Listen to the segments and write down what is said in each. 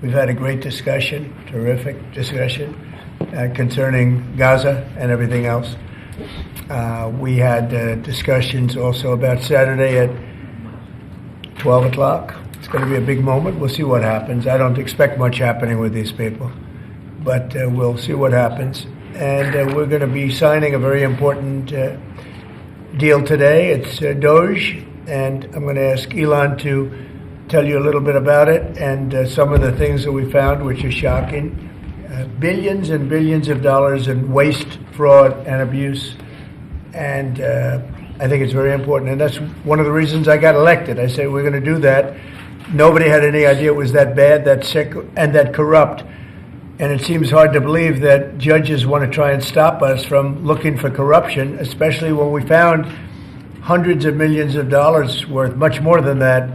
We've had a great discussion, terrific discussion, concerning Gaza and everything else. We had discussions also about Saturday at 12 o'clock. It's going to be a big moment. We'll see what happens. I don't expect much happening with these people, but we'll see what happens. And we're going to be signing a very important deal today. It's Doge, and I'm going to ask Elon to tell you a little bit about it and some of the things that we found, which are shocking. Billions and billions of dollars in waste, fraud, and abuse. And I think it's very important. And that's one of the reasons I got elected. I said, we're going to do that. Nobody had any idea it was that bad, that sick, and that corrupt. And it seems hard to believe that judges want to try and stop us from looking for corruption, especially when we found hundreds of millions of dollars worth, much more than that,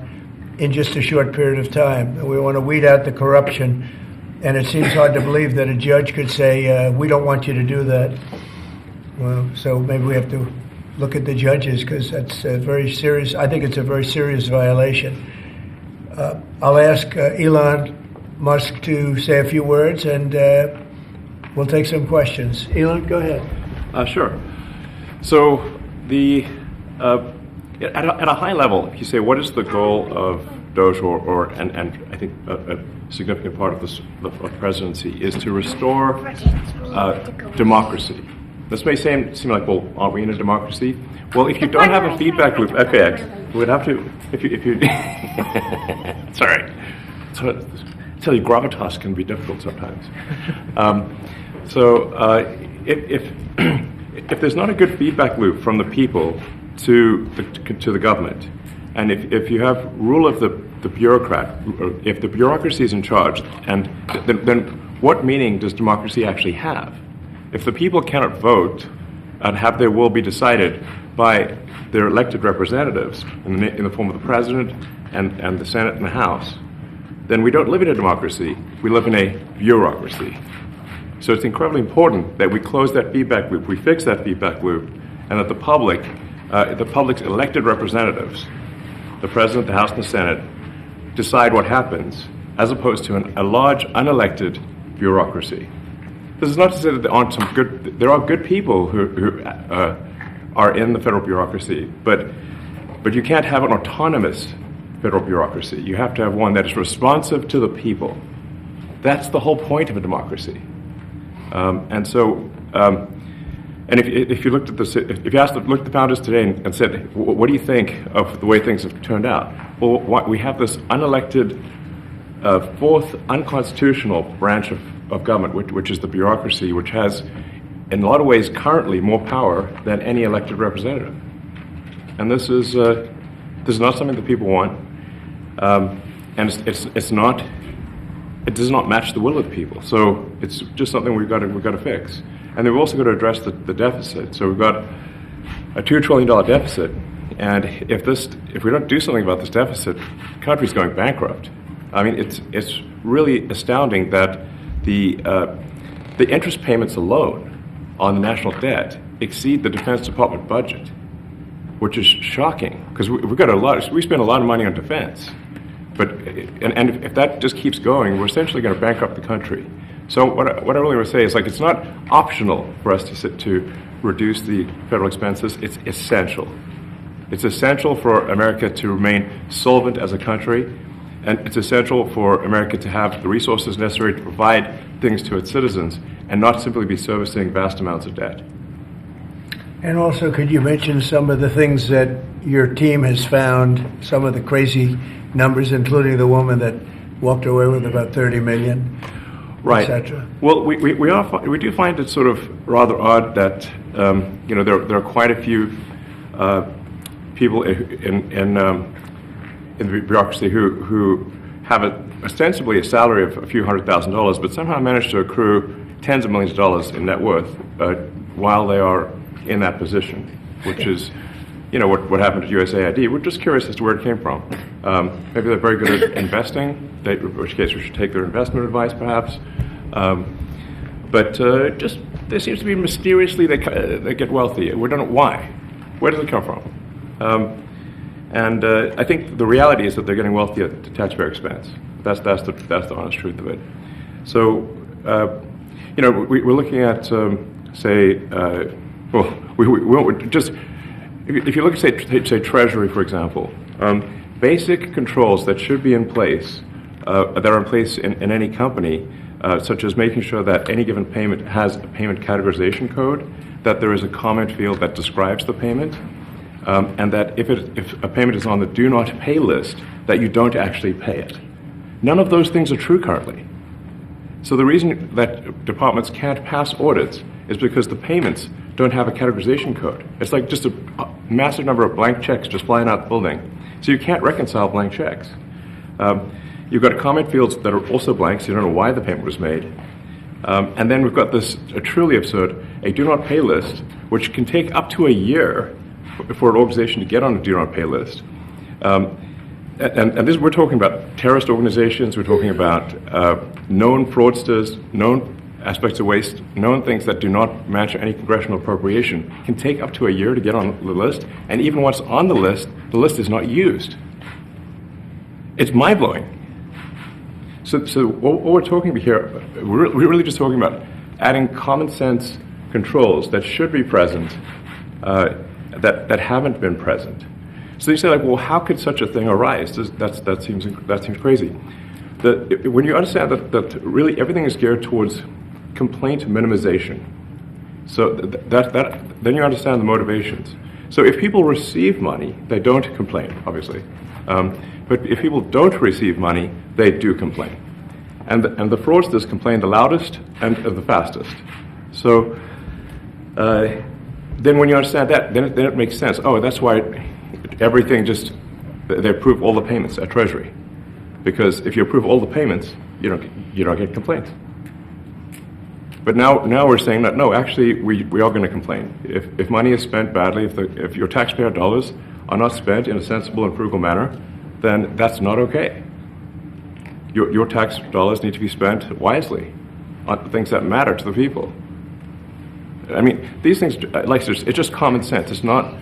in just a short period of time. And we want to weed out the corruption. And it seems hard to believe that a judge could say, we don't want you to do that. Well, so maybe we have to look at the judges, because that's a very serious, I think it's a very serious violation. I'll ask Elon Musk to say a few words, and we'll take some questions. Elon, go ahead. Sure. So at a high level, if you say what is the goal of Doge, and I think a significant part of the presidency is to restore democracy. This may seem like, well, aren't we in a democracy? Well, if you don't have a feedback loop, okay, we would have to, if you sorry. So, tell you, gravitas can be difficult sometimes. If there's not a good feedback loop from the people to the government, and if you have rule of the bureaucrat, if the bureaucracy is in charge, and then what meaning does democracy actually have? If the people cannot vote and have their will be decided by their elected representatives in the form of the president and the Senate and the House, then we don't live in a democracy. We live in a bureaucracy. So it's incredibly important that we close that feedback loop, we fix that feedback loop, and that the public's elected representatives, the president, the House, and the Senate, decide what happens, as opposed to a large unelected bureaucracy. This is not to say that there are good people who are in the federal bureaucracy, but you can't have an autonomous federal bureaucracy. You have to have one that is responsive to the people. That's the whole point of a democracy. And if you looked at if you asked the founders today and said, what do you think of the way things have turned out? Well, we have this unelected, fourth unconstitutional branch of government, which is the bureaucracy, which has, in a lot of ways, currently more power than any elected representative. And this is not something that people want, and it does not match the will of the people. So it's just something we've got to fix. And then we've also got to address the deficit. So we've got a $2 trillion deficit, and if we don't do something about this deficit, the country's going bankrupt. I mean, it's really astounding that the interest payments alone on the national debt exceed the Defense Department budget, which is shocking, because we spend a lot of money on defense. But if that just keeps going, we're essentially going to bankrupt the country. So what I really want to say is, like, it's not optional for us to reduce the federal expenses. It's essential. It's essential for America to remain solvent as a country, and it's essential for America to have the resources necessary to provide things to its citizens and not simply be servicing vast amounts of debt. And also, could you mention some of the things that your team has found, some of the crazy numbers, including the woman that walked away with about $30 million, right, etc.? Well, we do find it sort of rather odd that there are quite a few people in the bureaucracy who have ostensibly a salary of a few $100,000, but somehow manage to accrue tens of millions of dollars in net worth while they are in that position, which is, what happened at USAID. We're just curious as to where it came from. Maybe they're very good at investing, in which case we should take their investment advice, perhaps. But there seems to be mysteriously they get wealthy. We don't know why. Where does it come from? And I think the reality is that they're getting wealthy at the taxpayer expense. That's the honest truth of it. So, we're looking at, we won't just, if you look at, say Treasury, for example, basic controls that should be in place, that are in place in any company, such as making sure that any given payment has a payment categorization code, that there is a comment field that describes the payment, and that if a payment is on the do not pay list, that you don't actually pay it. None of those things are true currently. So the reason that departments can't pass audits is because the payments don't have a categorization code. It's like just a massive number of blank checks just flying out the building. So you can't reconcile blank checks. You've got comment fields that are also blank, so you don't know why the payment was made. And then we've got this truly absurd, a do not pay list, which can take up to a year for an organization to get on a do not pay list. And this, we're talking about terrorist organizations, we're talking about known fraudsters, known aspects of waste, known things that do not match any congressional appropriation, can take up to a year to get on the list, and even once on the list is not used. It's mind-blowing. So what we're talking about here, we're really just talking about adding common sense controls that should be present, that haven't been present. So you say, like, well, how could such a thing arise? That seems crazy. When you understand that really everything is geared towards complaint minimization, so then you understand the motivations. So if people receive money, they don't complain, obviously. But if people don't receive money, they do complain. And the fraudsters complain the loudest and the fastest. So then when you understand that, then it makes sense. Oh, that's why everything they approve all the payments at Treasury. Because if you approve all the payments, you don't get complaints. But now we're saying that, no, actually, we are going to complain. If money is spent badly, if your taxpayer dollars are not spent in a sensible and frugal manner, then that's not okay. Your tax dollars need to be spent wisely on things that matter to the people. I mean, these things, it's just common sense. It's not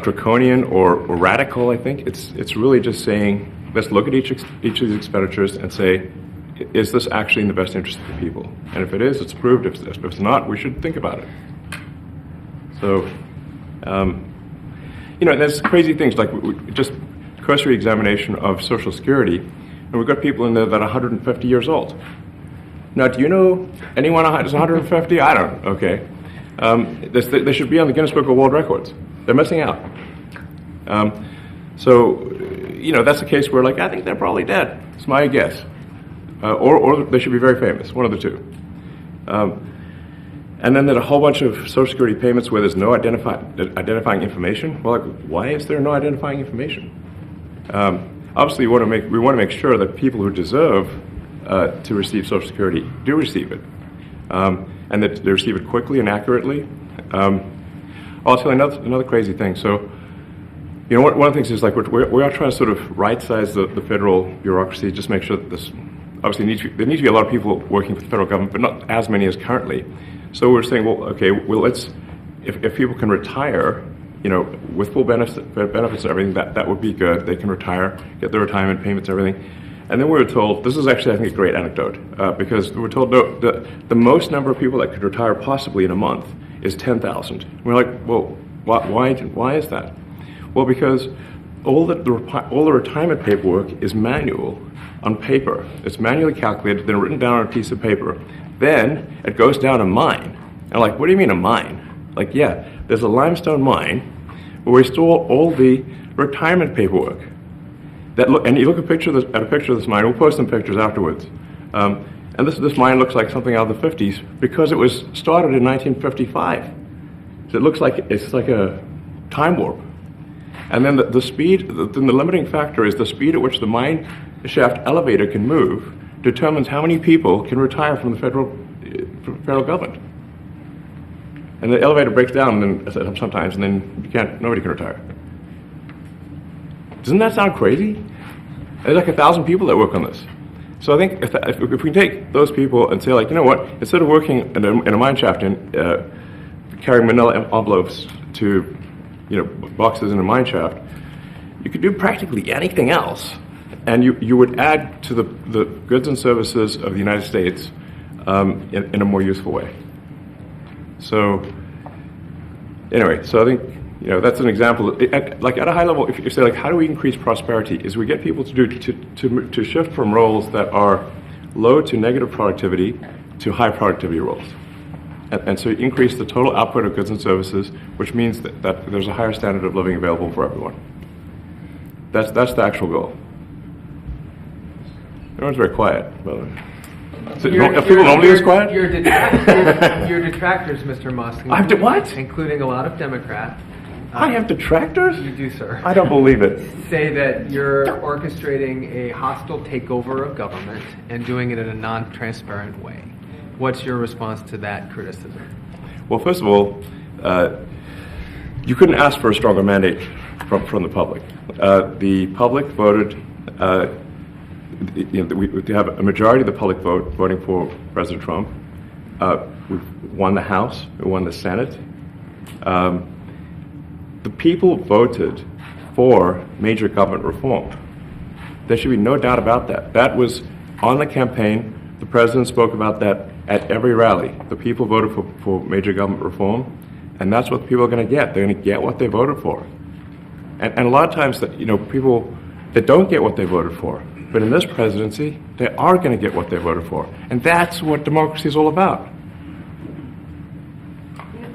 draconian or radical, I think. It's really just saying, let's look at each of these expenditures and say, is this actually in the best interest of the people? And if it is, it's approved. If it's not, we should think about it. So, there's crazy things like just cursory examination of Social Security, and we've got people in there that are 150 years old. Now, do you know anyone who's 150? I don't. Okay. They should be on the Guinness Book of World Records. They're missing out. So, that's a case where, I think they're probably dead. It's my guess. Or they should be very famous, one of the two. And then there's a whole bunch of Social Security payments where there's no identifying information. Well, why is there no identifying information? Obviously, we want to make sure that people who deserve to receive Social Security do receive it, and that they receive it quickly and accurately. I'll tell you another crazy thing. So, one of the things is we are trying to sort of right-size the federal bureaucracy, just make sure that this. Obviously, there need to be a lot of people working for the federal government, but not as many as currently. So we're saying, let's if people can retire, with full benefits and everything, that would be good. They can retire, get their retirement payments, everything. And then we were told, this is actually, I think, a great anecdote, because we were told the most number of people that could retire possibly in a month is 10,000. We're like, well, why is that? Well, because all the retirement paperwork is manual on paper. It's manually calculated, then written down on a piece of paper. Then it goes down a mine. And what do you mean a mine? There's a limestone mine where we store all the retirement paperwork. And you look at a picture of this mine. We'll post some pictures afterwards. And this mine looks like something out of the 50s because it was started in 1955. So it looks like it's like a time warp. And then the speed, the limiting factor is the speed at which the mine shaft elevator can move determines how many people can retire from the federal government. And the elevator breaks down sometimes, and then nobody can retire. Doesn't that sound crazy? There's 1,000 people that work on this. So I think if we can take those people and say, you know what, instead of working in a mine shaft and carrying manila envelopes to boxes in a mine shaft, you could do practically anything else and you would add to the goods and services of the United States in a more useful way. So anyway, so I think that's an example. At a high level, if you say how do we increase prosperity, is we get people to shift from roles that are low to negative productivity to high productivity roles, and so you increase the total output of goods and services, which means that there's a higher standard of living available for everyone. That's the actual goal. Everyone's very quiet. Well, are people normally this quiet? Your detractors, Mr. Musk. I have to what? Including a lot of Democrats. I have detractors? You do, sir. I don't believe it. Say that you're orchestrating a hostile takeover of government and doing it in a non-transparent way. What's your response to that criticism? Well, first of all, you couldn't ask for a stronger mandate from the public. The public voted. We have a majority of the public voting for President Trump. We've won the House. We won the Senate. The people voted for major government reform. There should be no doubt about that. That was on the campaign. The president spoke about that at every rally. The people voted for major government reform, and that's what the people are going to get. They're going to get what they voted for. And a lot of times, people that don't get what they voted for, but in this presidency, they are going to get what they voted for. And that's what democracy is all about.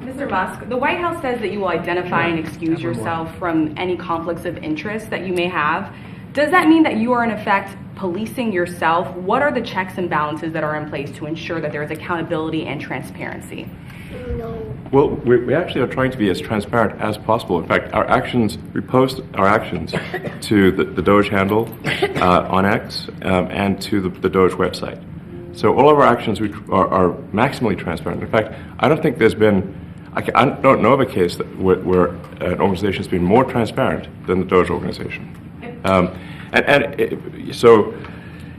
Mr. Musk, the White House says that you will identify and excuse yourself from any conflicts of interest that you may have. Does that mean that you are, in effect, policing yourself? What are the checks and balances that are in place to ensure that there is accountability and transparency? Well, we actually are trying to be as transparent as possible. In fact, we post our actions to the Doge handle on X and to the Doge website. So all of our actions are maximally transparent. In fact, I don't think there's been, I don't know of a case where an organization has been more transparent than the Doge organization. So,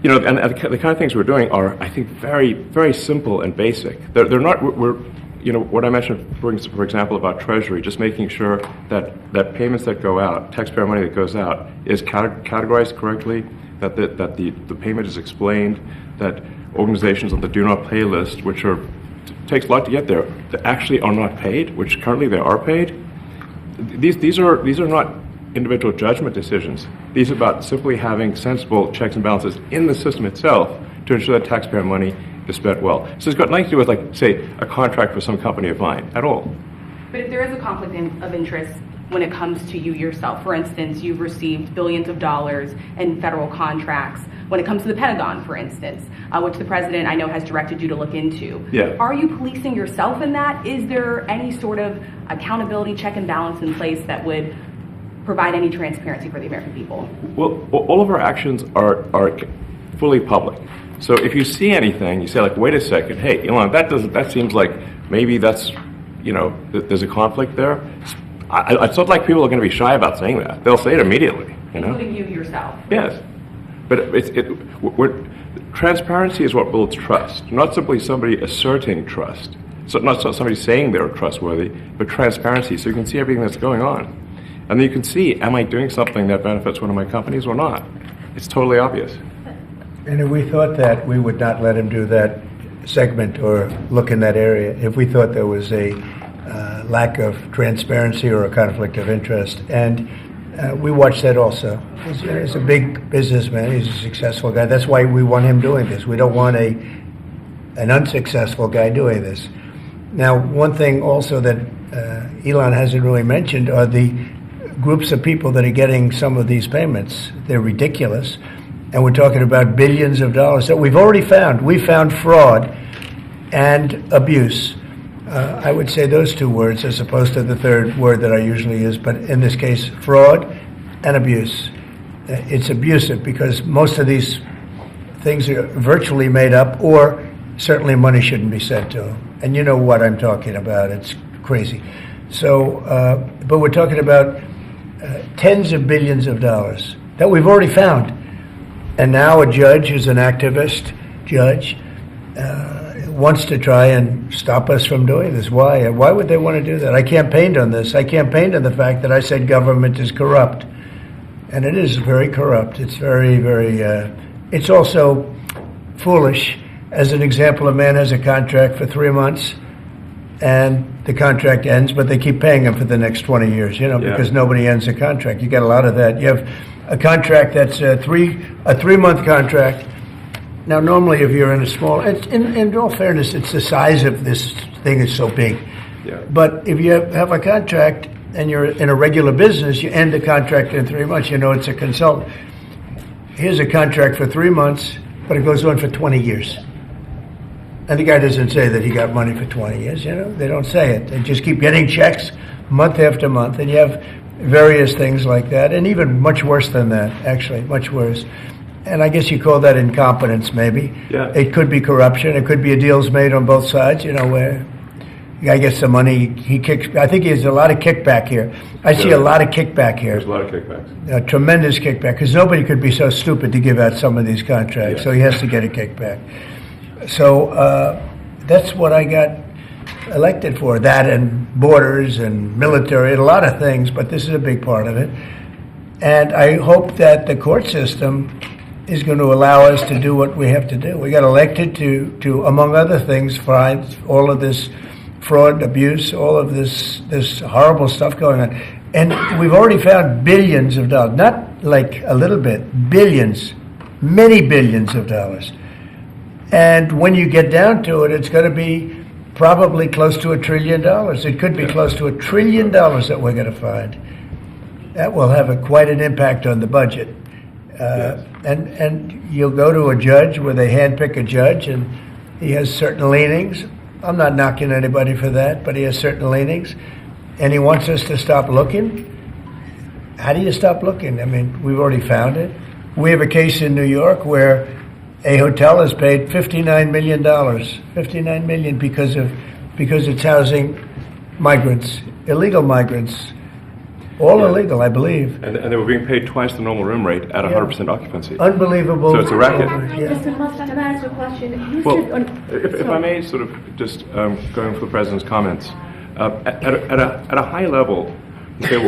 and the kind of things we're doing are, I think, very, very simple and basic. They're not, what I mentioned, for example, about Treasury, just making sure that payments that go out, taxpayer money that goes out, is categorized correctly, that the payment is explained, that organizations on the do not pay list, which takes a lot to get there, that actually are not paid, which currently they are paid. These are not individual judgment decisions. These are about simply having sensible checks and balances in the system itself to ensure that taxpayer money is spent well. So it's got nothing to do with, like, say, a contract for some company of mine at all. But if there is a conflict of interest when it comes to you yourself, for instance, you've received billions of dollars in federal contracts when it comes to the Pentagon, for instance, which the president, I know, has directed you to look into. Yeah. Are you policing yourself in that? Is there any sort of accountability check and balance in place that would provide any transparency for the American people? Well, all of our actions are fully public. So if you see anything, you say, like, wait a second, hey, Elon, that seems like maybe that's, there's a conflict there. It's not like people are going to be shy about saying that. They'll say it immediately, Including you yourself. Yes. But transparency is what builds trust, not simply somebody asserting trust. So not somebody saying they're trustworthy, but transparency, so you can see everything that's going on. And then you can see, am I doing something that benefits one of my companies or not? It's totally obvious. And if we thought that, we would not let him do that segment or look in that area if we thought there was a lack of transparency or a conflict of interest. And we watch that also. He's a big businessman. He's a successful guy. That's why we want him doing this. We don't want an unsuccessful guy doing this. Now, one thing also that Elon hasn't really mentioned are the groups of people that are getting some of these payments. They're ridiculous. And we're talking about billions of dollars that we've already found. We found fraud and abuse. I would say those two words as opposed to the third word that I usually use, but in this case, fraud and abuse. It's abusive because most of these things are virtually made up, or certainly money shouldn't be sent to them. And you know what I'm talking about. It's crazy. So, but we're talking about tens of billions of dollars that we've already found. And now a judge who's an activist judge wants to try and stop us from doing this. Why? Why would they want to do that? I campaigned on this. I campaigned on the fact that I said government is corrupt. And it is very corrupt. It's very, very, it's also foolish. As an example, a man has a contract for 3 months and the contract ends, but they keep paying him for the next 20 years, because nobody ends a contract. You get a lot of that. You have a contract that's a 3-month contract. Now, normally, if you're in a small, in all fairness, it's the size of this thing is so big. Yeah. But if you have a contract and you're in a regular business, you end the contract in 3 months. It's a consultant. Here's a contract for 3 months, but it goes on for 20 years. And the guy doesn't say that he got money for 20 years, They don't say it. They just keep getting checks month after month. And you have various things like that, and even much worse than that, actually, much worse. And I guess you call that incompetence, maybe. Yeah. It could be corruption. It could be a deal's made on both sides, where the guy gets the money, he kicks. I think there's a lot of kickback here. I see a lot of kickback here. There's a lot of kickbacks. A tremendous kickback, because nobody could be so stupid to give out some of these contracts, so he has to get a kickback. So that's what I got elected for, that and borders and military and a lot of things, but this is a big part of it. And I hope that the court system is going to allow us to do what we have to do. We got elected to among other things, find all of this fraud, abuse, all of this horrible stuff going on. And we've already found billions of dollars, not like a little bit, billions, many billions of dollars. And when you get down to it, it's going to be probably close to $1 trillion. It could be close to $1 trillion that we're going to find. That will have quite an impact on the budget. And you'll go to a judge where they handpick a judge, and he has certain leanings. I'm not knocking anybody for that, but he has certain leanings. And he wants us to stop looking. How do you stop looking? I mean, we've already found it. We have a case in New York where a hotel has paid $59 million, $59 million because it's housing migrants, illegal migrants, all illegal, I believe. And they were being paid twice the normal room rate at 100% occupancy. Unbelievable. So it's a racket. Mr. Mustard, can I ask a question? Well, if I may sort of just going for the President's comments, at a high level, you say,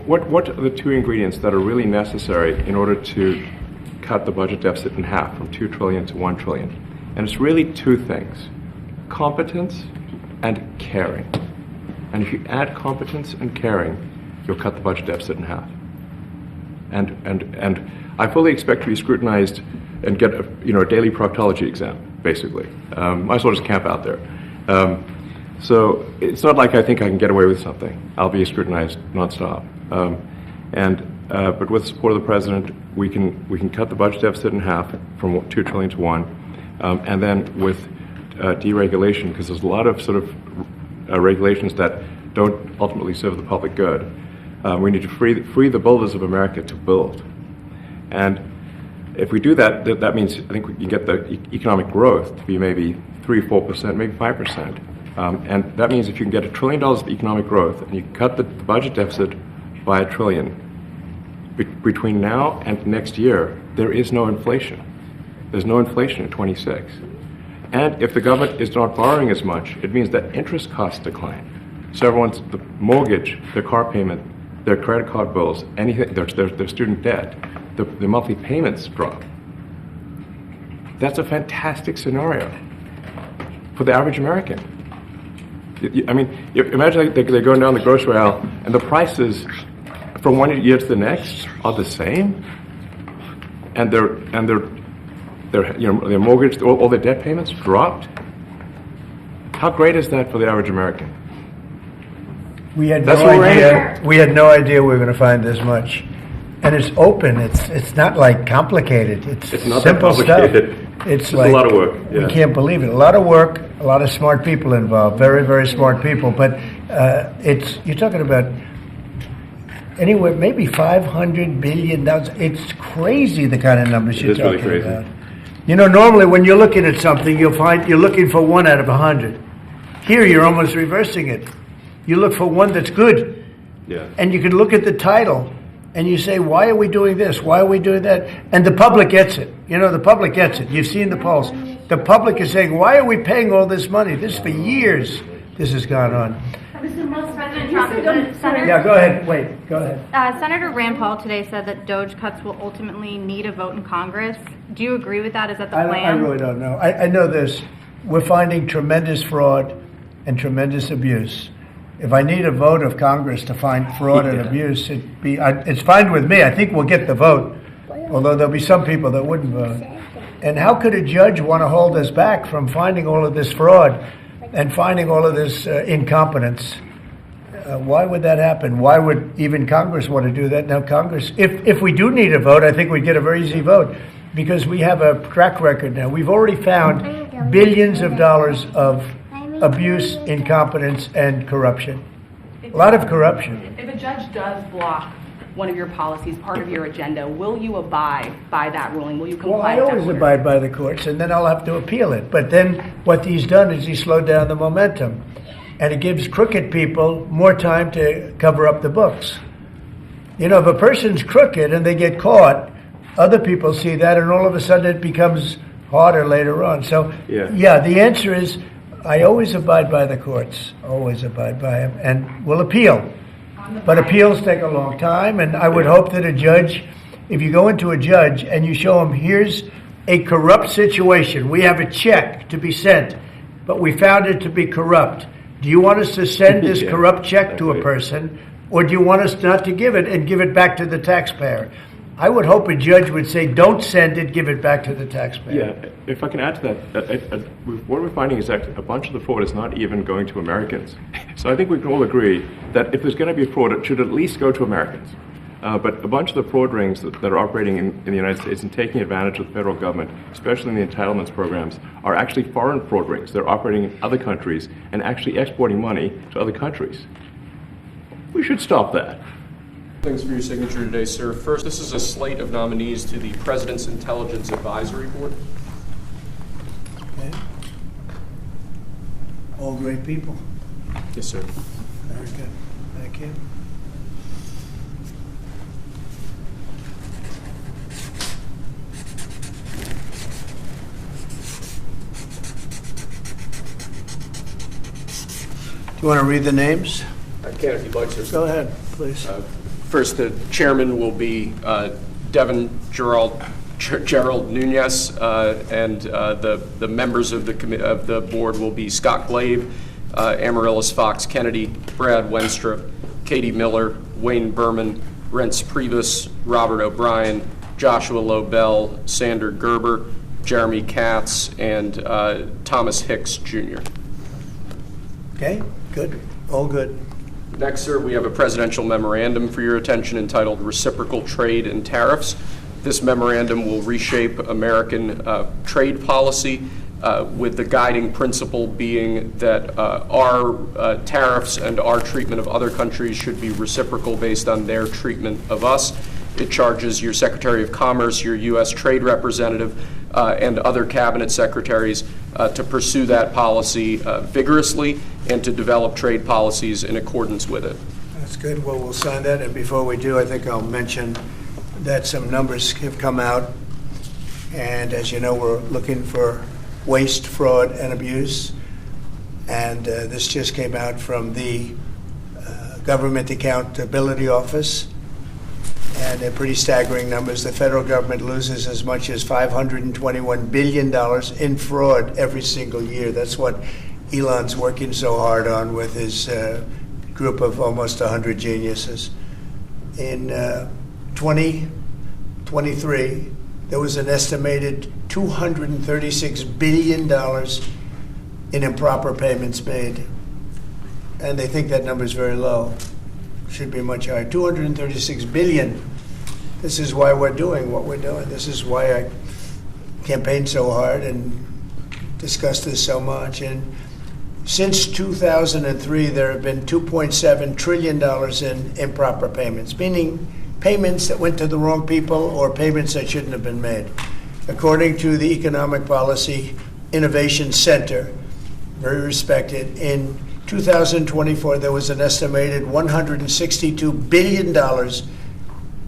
what are the two ingredients that are really necessary in order to cut the budget deficit in half from $2 trillion to $1 trillion? And it's really two things: competence and caring. And if you add competence and caring, you'll cut the budget deficit in half. And I fully expect to be scrutinized and get a daily proctology exam, basically. Might as well just camp out there. So it's not like I think I can get away with something. I'll be scrutinized nonstop. But with the support of the President, we can cut the budget deficit in half from $2 trillion to $1 trillion, and then with deregulation, because there's a lot of sort of regulations that don't ultimately serve the public good. We need to free the builders of America to build, and if we do that, that means I think we can get the economic growth to be maybe 3-4%, maybe 5%. And that means if you can get $1 trillion of economic growth and you cut the budget deficit by $1 trillion, between now and next year, there is no inflation. There's no inflation in 26. And if the government is not borrowing as much, it means that interest costs decline. So everyone's, the mortgage, their car payment, their credit card bills, anything, their student debt, the monthly payments drop. That's a fantastic scenario for the average American. I mean, imagine they're going down the grocery aisle and the prices from one year to the next are the same, and their mortgage, all their debt payments dropped. How great is that for the average American? We had no idea. We had no idea we were going to find this much, and it's open. It's not like complicated. It's not simple that complicated. Stuff. It's like a lot of work. Yeah. We can't believe it. A lot of work. A lot of smart people involved. Very, very smart people. But you're talking about anywhere maybe $500 billion. It's crazy the kind of numbers you're talking really crazy. about. Normally when you're looking at something, you'll find you're looking for 1 out of 100. Here, you're almost reversing it. You look for one that's good. Yeah. And you can look at the title and you say, why are we doing this? Why are we doing that? And the public gets it. The public gets it. You've seen the polls. The public is saying, why are we paying all this money? This for years, this has gone on. Mr. Musk, President you Trump, said the Senator- Yeah, go ahead. Wait, go ahead. Senator Rand Paul today said that Doge cuts will ultimately need a vote in Congress. Do you agree with that? Is that the I plan? really don't know. I know this. We're finding tremendous fraud and tremendous abuse. If I need a vote of Congress to find fraud and abuse, it's fine with me. I think we'll get the vote, although there'll be some people that wouldn't vote. And how could a judge want to hold us back from finding all of this fraud and finding all of this incompetence? Why would that happen? Why would even Congress want to do that? Now, Congress, if we do need a vote, I think we'd get a very easy vote because we have a track record now. We've already found billions of dollars of abuse, incompetence, and corruption. A lot of corruption. If a judge does block one of your policies, part of your agenda, will you abide by that ruling? Will you comply Well, I with that always order? abide by the courts, and then I'll have to appeal it. But then what he's done is he slowed down the momentum. And it gives crooked people more time to cover up the books. You know, if a person's crooked and they get caught, other people see that, and all of a sudden it becomes harder later on. So, yeah, the answer is I always abide by the courts, always abide by them, and will appeal. But appeals take a long time, and I would hope that a judge, if you go into a judge and you show him, here's a corrupt situation, we have a check to be sent, but we found it to be corrupt. Do you want us to send this corrupt check to a person, or do you want us not to give it and give it back to the taxpayer? I would hope a judge would say, don't send it, give it back to the taxpayer. Yeah, if I can add to that, what we're finding is that a bunch of the fraud is not even going to Americans. So I think we can all agree that if there's going to be fraud, it should at least go to Americans. But a bunch of the fraud rings that are operating in the United States and taking advantage of the federal government, especially in the entitlements programs, are actually foreign fraud rings. They're operating in other countries and actually exporting money to other countries. We should stop that. Thanks for your signature today, sir. First, this is a slate of nominees to the President's Intelligence Advisory Board. Okay. All great people. Yes, sir. Very good. Thank you. Do you want to read the names? I can if you'd like, sir. Go ahead, please. First, the chairman will be Devin Gerald Nunez, and the members of the board will be Scott Glave, Amaryllis Fox Kennedy, Brad Wenstra, Katie Miller, Wayne Berman, Rents Priebus, Robert O'Brien, Joshua Lobel, Sander Gerber, Jeremy Katz, and Thomas Hicks Jr. Okay, good. All good. Next, sir, we have a presidential memorandum for your attention entitled Reciprocal Trade and Tariffs. This memorandum will reshape American trade policy with the guiding principle being that our tariffs and our treatment of other countries should be reciprocal based on their treatment of us. It charges your Secretary of Commerce, your U.S. Trade Representative, and other cabinet secretaries to pursue that policy vigorously and to develop trade policies in accordance with it. That's good. Well, we'll sign that. And before we do, I think I'll mention that some numbers have come out. And as you know, we're looking for waste, fraud, and abuse. And this just came out from the Government Accountability Office. And they're pretty staggering numbers. The federal government loses as much as $521 billion in fraud every single year. That's what Elon's working so hard on with his group of almost 100 geniuses. In 2023, there was an estimated $236 billion in improper payments made. And they think that number is very low. Should be much higher. $236 billion. This is why we're doing what we're doing. This is why I campaigned so hard and discussed this so much. And since 2003, there have been $2.7 trillion in improper payments, meaning payments that went to the wrong people or payments that shouldn't have been made. According to the Economic Policy Innovation Center, very respected, in 2024, there was an estimated $162 billion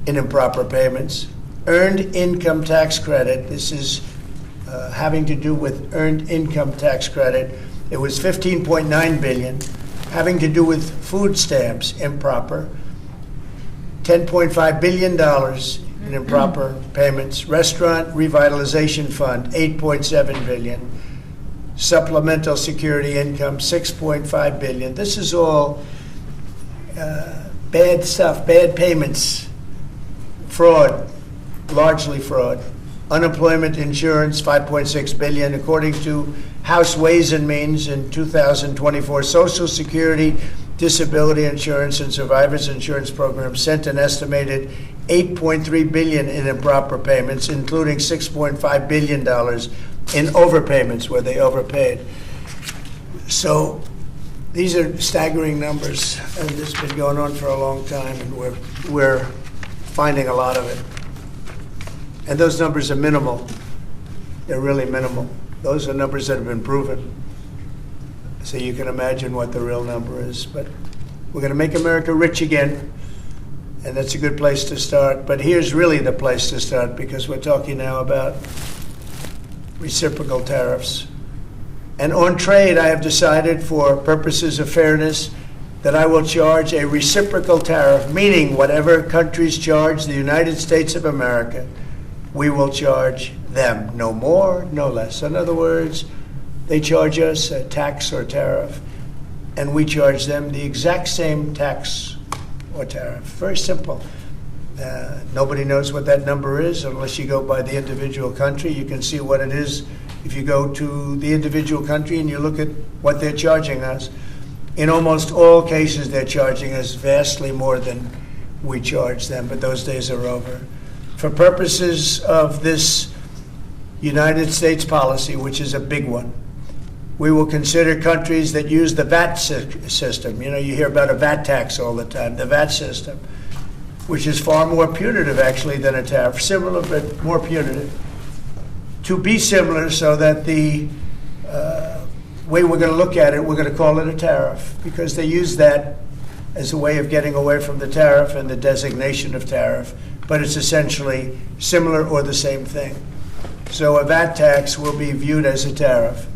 in improper payments. Earned income tax credit, this is having to do with earned income tax credit. It was $15.9 billion. having to do with food stamps, improper. $10.5 billion in improper payments. Restaurant Revitalization Fund, $8.7 billion. Supplemental security income, $6.5 billion. This is all bad stuff, bad payments, fraud, largely fraud. Unemployment insurance, $5.6 billion. According to House Ways and Means in 2024, Social Security, Disability Insurance, and Survivors Insurance Programs sent an estimated $8.3 billion in improper payments, including $6.5 billion in overpayments where they overpaid. So these are staggering numbers, and this has been going on for a long time, and we're finding a lot of it. And those numbers are minimal. They're really minimal. Those are numbers that have been proven. So you can imagine what the real number is. But we're going to make America rich again, and that's a good place to start. But here's really the place to start, because we're talking now about reciprocal tariffs. And on trade, I have decided, for purposes of fairness, that I will charge a reciprocal tariff, meaning whatever countries charge the United States of America, we will charge them. No more, no less. In other words, they charge us a tax or tariff, and we charge them the exact same tax or tariff. Very simple. Nobody knows what that number is unless you go by the individual country. You can see what it is if you go to the individual country and you look at what they're charging us. In almost all cases, they're charging us vastly more than we charge them, but those days are over. For purposes of this United States policy, which is a big one, we will consider countries that use the VAT system. You know, you hear about a VAT tax all the time, the VAT system, which is far more punitive, actually, than a tariff. Similar, but more punitive. To be similar, so that the way we're going to look at it, we're going to call it a tariff, because they use that as a way of getting away from the tariff and the designation of tariff, but it's essentially similar or the same thing. So a VAT tax will be viewed as a tariff.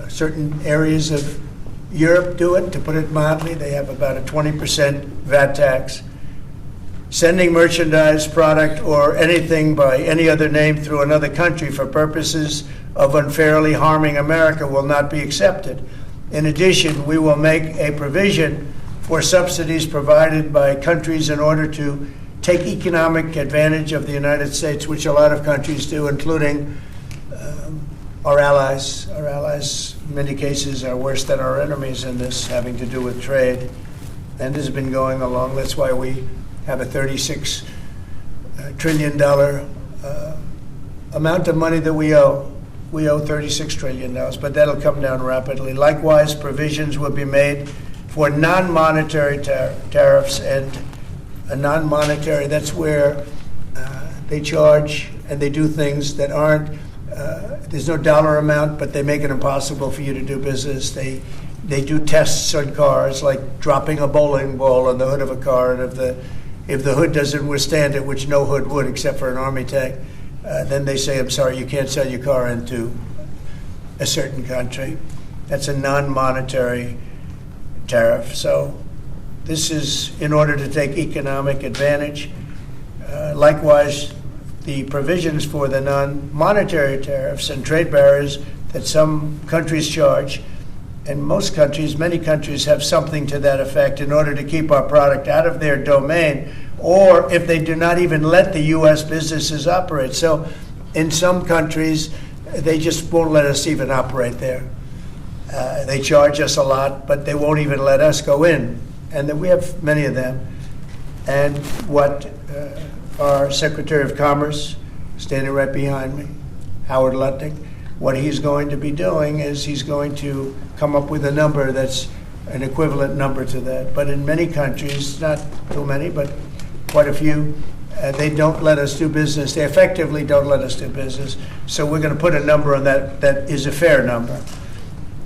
Certain areas of Europe do it, to put it mildly. They have about a 20% VAT tax. Sending merchandise, product, or anything by any other name through another country for purposes of unfairly harming America will not be accepted. In addition, we will make a provision for subsidies provided by countries in order to take economic advantage of the United States, which a lot of countries do, including our allies. Our allies, in many cases, are worse than our enemies in this, having to do with trade. And this has been going along. That's why we have a $36 trillion amount of money that we owe. We owe $36 trillion, but that'll come down rapidly. Likewise, provisions will be made for non-monetary tariffs, and a non-monetary, that's where they charge and they do things that aren't, there's no dollar amount, but they make it impossible for you to do business. They do tests on cars, like dropping a bowling ball on the hood of a car, and if the hood doesn't withstand it, which no hood would except for an army tank, then they say, I'm sorry, you can't sell your car into a certain country. That's a non-monetary tariff. So this is in order to take economic advantage. Likewise, the provisions for the non-monetary tariffs and trade barriers that some countries charge, and most countries, many countries, have something to that effect in order to keep our product out of their domain, or if they do not even let the U.S. businesses operate. So in some countries, they just won't let us even operate there. They charge us a lot, but they won't even let us go in. And we have many of them. And what our Secretary of Commerce, standing right behind me, Howard Lutnick, what he's going to be doing is he's going to come up with a number that's an equivalent number to that. But in many countries, not too many, but quite a few, they don't let us do business. They effectively don't let us do business. So we're going to put a number on that that is a fair number.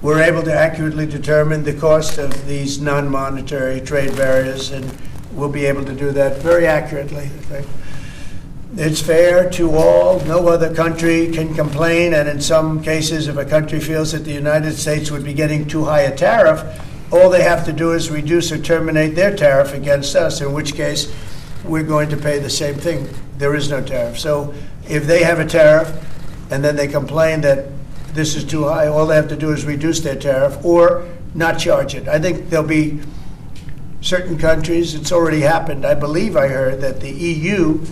We're able to accurately determine the cost of these non-monetary trade barriers, and we'll be able to do that very accurately. It's fair to all. No other country can complain, and in some cases, if a country feels that the United States would be getting too high a tariff, all they have to do is reduce or terminate their tariff against us, in which case we're going to pay the same thing. There is no tariff. So if they have a tariff and then they complain that this is too high, all they have to do is reduce their tariff or not charge it. I think there'll be certain countries, it's already happened. I believe I heard that the EU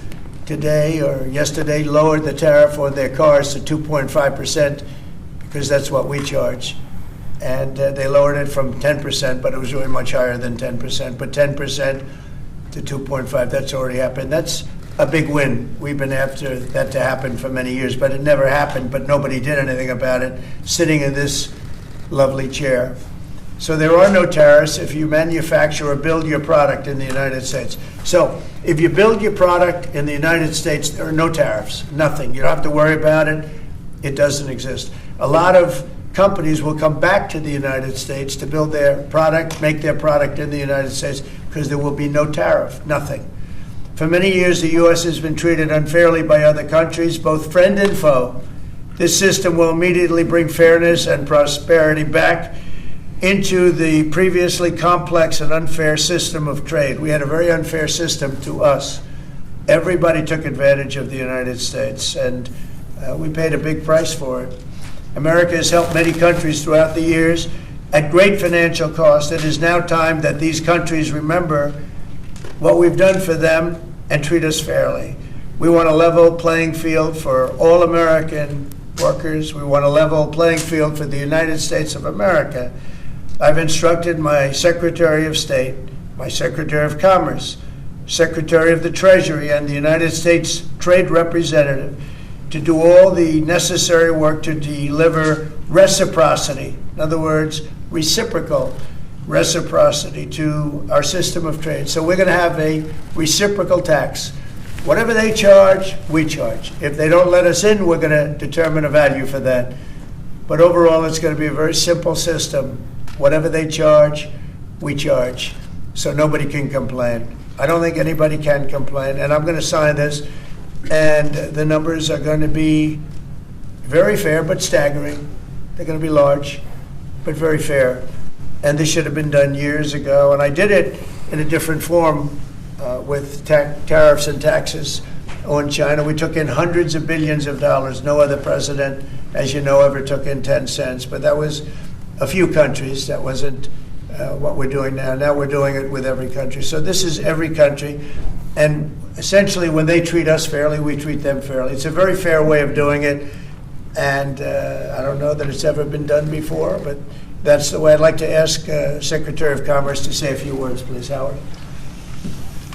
today or yesterday lowered the tariff on their cars to 2.5% because that's what we charge. And they lowered it from 10%, but it was really much higher than 10%. But 10% to 2.5, that's already happened. That's a big win. We've been after that to happen for many years, but it never happened, but nobody did anything about it, sitting in this lovely chair. So there are no tariffs if you manufacture or build your product in the United States. So if you build your product in the United States, there are no tariffs, nothing. You don't have to worry about it. It doesn't exist. A lot of companies will come back to the United States to build their product, make their product in the United States, because there will be no tariff, nothing. For many years, the U.S. has been treated unfairly by other countries, both friend and foe. This system will immediately bring fairness and prosperity back into the previously complex and unfair system of trade. We had a very unfair system to us. Everybody took advantage of the United States, and we paid a big price for it. America has helped many countries throughout the years at great financial cost. It is now time that these countries remember what we've done for them and treat us fairly. We want a level playing field for all American workers. We want a level playing field for the United States of America. I've instructed my Secretary of State, my Secretary of Commerce, Secretary of the Treasury, and the United States Trade Representative to do all the necessary work to deliver reciprocity. In other words, reciprocal reciprocity to our system of trade. So we're going to have a reciprocal tax. Whatever they charge, we charge. If they don't let us in, we're going to determine a value for that. But overall, it's going to be a very simple system. Whatever they charge, we charge. So nobody can complain. I don't think anybody can complain. And I'm going to sign this. And the numbers are going to be very fair, but staggering. They're going to be large, but very fair. And this should have been done years ago. And I did it in a different form with tariffs and taxes on China. We took in hundreds of billions of dollars. No other president, as you know, ever took in 10 cents. But that was a few countries. That wasn't what we're doing now. Now we're doing it with every country. So this is every country. And essentially, when they treat us fairly, we treat them fairly. It's a very fair way of doing it. And I don't know that it's ever been done before, but that's the way. I'd like to ask Secretary of Commerce to say a few words, please, Howard.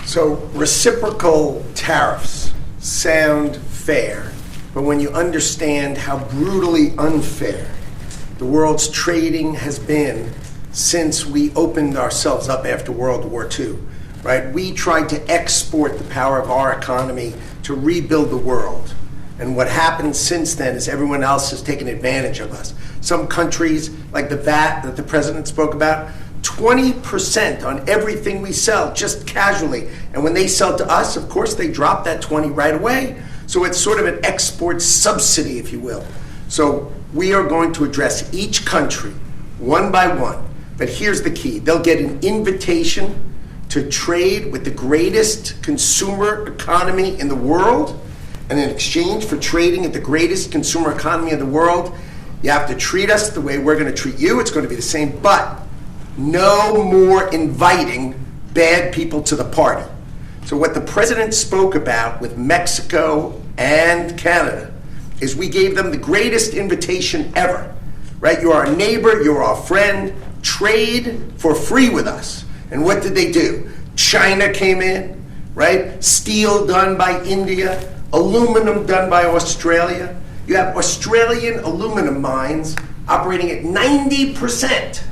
So reciprocal tariffs sound fair, but when you understand how brutally unfair the world's trading has been since we opened ourselves up after World War II, right? We tried to export the power of our economy to rebuild the world. And what happened since then is everyone else has taken advantage of us. Some countries, like the VAT that the president spoke about, 20% on everything we sell, just casually. And when they sell to us, of course, they drop that 20 right away. So it's sort of an export subsidy, if you will. So we are going to address each country one by one. But here's the key. They'll get an invitation to trade with the greatest consumer economy in the world. And in exchange for trading at the greatest consumer economy in the world, you have to treat us the way we're going to treat you. It's going to be the same, but no more inviting bad people to the party. So what the president spoke about with Mexico and Canada is we gave them the greatest invitation ever, right? You're our neighbor, you're our friend, trade for free with us. And what did they do? China came in, right? Steel done by India, aluminum done by Australia. You have Australian aluminum mines operating at 90%,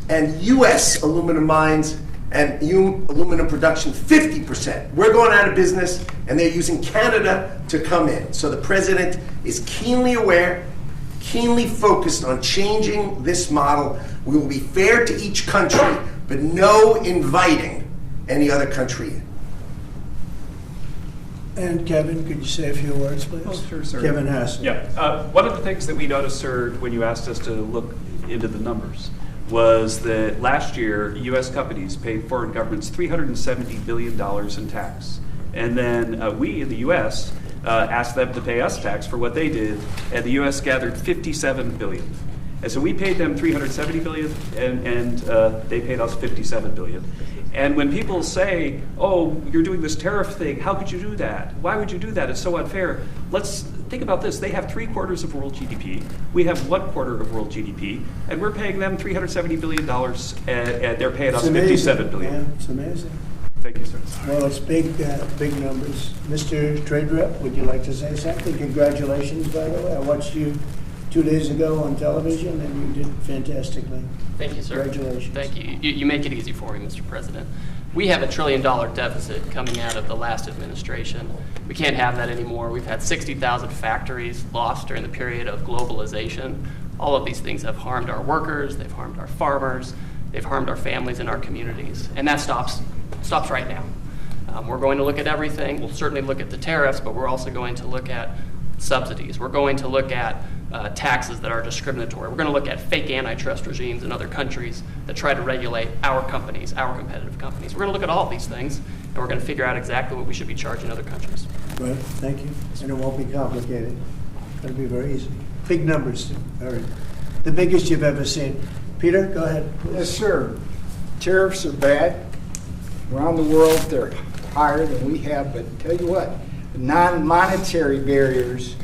and U.S. aluminum mines and aluminum production 50%. We're going out of business, and they're using Canada to come in. So the president is keenly aware, keenly focused on changing this model. We will be fair to each country, but no inviting any other country in. And Kevin, could you say a few words, please? Oh, sure, sir. Kevin Hassel. Yeah. One of the things that we noticed, sir, when you asked us to look into the numbers was that last year, U.S. companies paid foreign governments $370 billion in tax. And then we in the U.S. Asked them to pay us tax for what they did, and the U.S. gathered $57 billion. And so we paid them $370 billion, and they paid us $57 billion. And when people say, oh, you're doing this tariff thing, how could you do that? Why would you do that? It's so unfair. Let's think about this. They have 3/4 of world GDP. We have 1/4 of world GDP, and we're paying them $370 billion, and they're paying us $57 billion. Yeah, it's amazing. Thank you, sir. Well, it's big numbers. Mr. Trade Rep, would you like to say something? Congratulations, by the way. I watched you 2 days ago on television, and you did fantastically. Thank you, sir. Congratulations. Thank you. You make it easy for me, Mr. President. We have $1 trillion deficit coming out of the last administration. We can't have that anymore. We've had 60,000 factories lost during the period of globalization. All of these things have harmed our workers, they've harmed our farmers, they've harmed our families and our communities. And that stops right now. We're going to look at everything. We'll certainly look at the tariffs, but we're also going to look at subsidies. We're going to look at taxes that are discriminatory. We're going to look at fake antitrust regimes in other countries that try to regulate our companies, our competitive companies. We're going to look at all these things, and we're going to figure out exactly what we should be charging other countries. Right, thank you. And it won't be complicated. It'll be very easy. Big numbers, all right. The biggest you've ever seen. Peter, go ahead. Yes, sir. Tariffs are bad. Around the world, they're higher than we have, but tell you what, the non-monetary barriers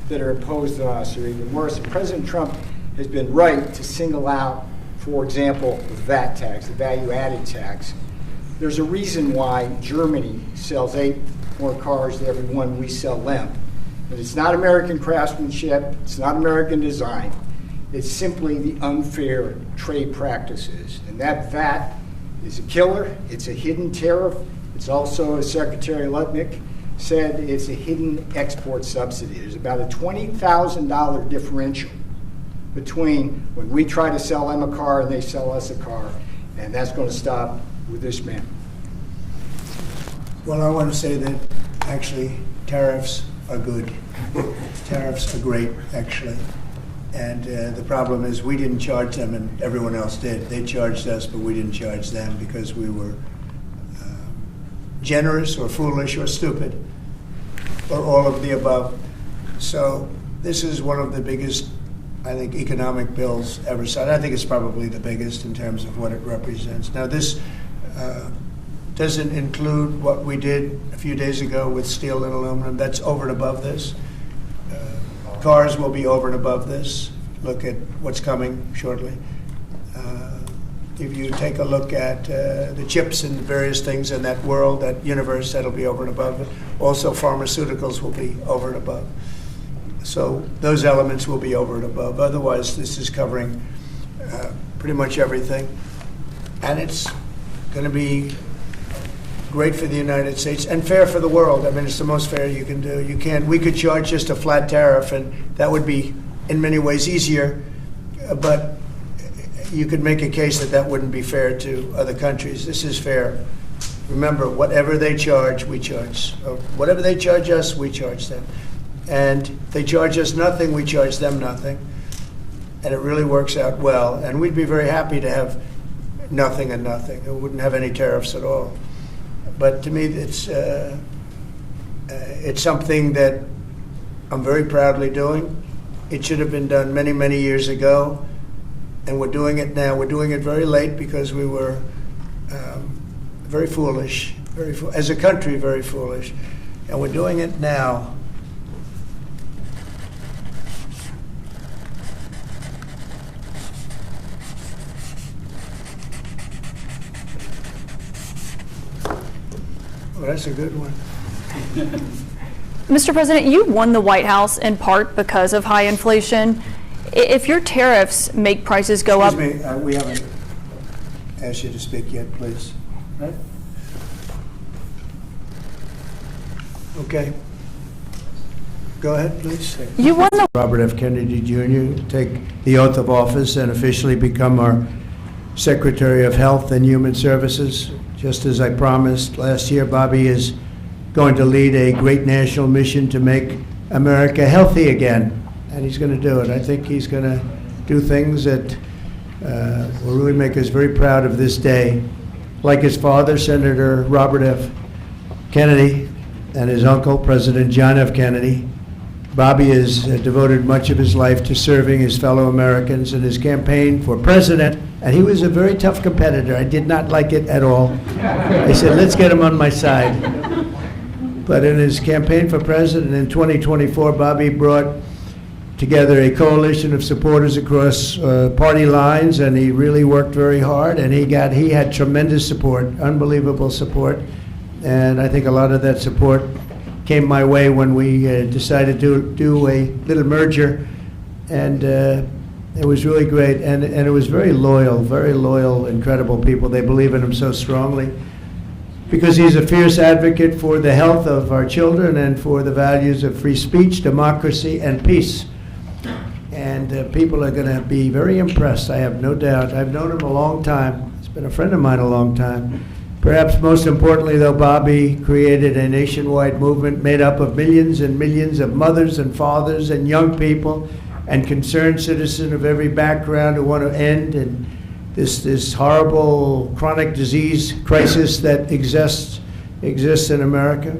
that are imposed on us are even worse. And President Trump has been right to single out, for example, the VAT tax, the value-added tax. There's a reason why Germany sells 8 more cars to every one we sell them. And it's not American craftsmanship, it's not American design. It's simply the unfair trade practices. And that VAT is a killer. It's a hidden tariff. It's also, as Secretary Lutnick said, it's a hidden export subsidy. There's about a $20,000 differential between when we try to sell them a car and they sell us a car, and that's going to stop with this man. Well, I want to say that actually tariffs are good. Tariffs are great, actually. And the problem is we didn't charge them and everyone else did. They charged us, but we didn't charge them because we were generous or foolish or stupid or all of the above. So this is one of the biggest, I think, economic bills ever signed. I think it's probably the biggest in terms of what it represents. Now this doesn't include what we did a few days ago with steel and aluminum. That's over and above this. Cars will be over and above this. Look at what's coming shortly. If you take a look at the chips and various things in that world, that universe, that'll be over and above it. Also, pharmaceuticals will be over and above. So those elements will be over and above. Otherwise, this is covering pretty much everything. And it's going to be great for the United States and fair for the world. I mean, it's the most fair you can do. We could charge just a flat tariff, and that would be in many ways easier, but you could make a case that that wouldn't be fair to other countries. This is fair. Remember, whatever they charge, we charge. Or whatever they charge us, we charge them. And if they charge us nothing, we charge them nothing. And it really works out well. And we'd be very happy to have nothing and nothing. We wouldn't have any tariffs at all. But to me, it's something that I'm very proudly doing. It should have been done many, many years ago, and we're doing it now. We're doing it very late because we were very foolish, as a country, very foolish, and we're doing it now. Well, that's a good one. Mr. President, you won the White House in part because of high inflation. If your tariffs make prices go up... Excuse me, we haven't asked you to speak yet, please. Right? Okay. Go ahead, please. You won the... Robert F. Kennedy Jr. take the oath of office and officially become our Secretary of Health and Human Services. Just as I promised last year, Bobby is going to lead a great national mission to make America healthy again, and he's going to do it. I think he's going to do things that will really make us very proud of this day. Like his father, Senator Robert F. Kennedy, and his uncle, President John F. Kennedy, Bobby has devoted much of his life to serving his fellow Americans in his campaign for president, and he was a very tough competitor. I did not like it at all. I said, let's get him on my side. But in his campaign for president in 2024, Bobby brought together a coalition of supporters across party lines, and he really worked very hard, and he had tremendous support, unbelievable support, and I think a lot of that support came my way when we decided to do a little merger, and it was really great, and it was very loyal, incredible people. They believe in him so strongly because he's a fierce advocate for the health of our children and for the values of free speech, democracy, and peace. And people are going to be very impressed, I have no doubt. I've known him a long time. He's been a friend of mine a long time. Perhaps most importantly, though, Bobby created a nationwide movement made up of millions and millions of mothers and fathers and young people and concerned citizens of every background who want to end and this horrible chronic disease crisis that exists in America.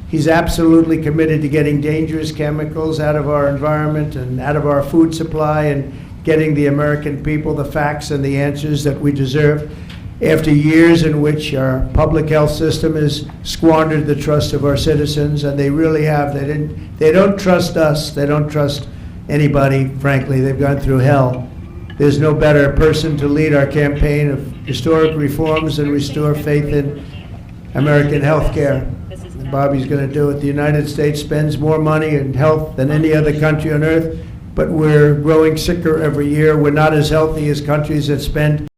He's absolutely committed to getting dangerous chemicals out of our environment and out of our food supply and getting the American people the facts and the answers that we deserve. After years in which our public health system has squandered the trust of our citizens, and they really have, they don't trust us, they don't trust anybody, frankly. They've gone through hell. There's no better person to lead our campaign of historic reforms and restore faith in American health care. Bobby's going to do it. The United States spends more money in health than any other country on earth, but we're growing sicker every year. We're not as healthy as countries that spend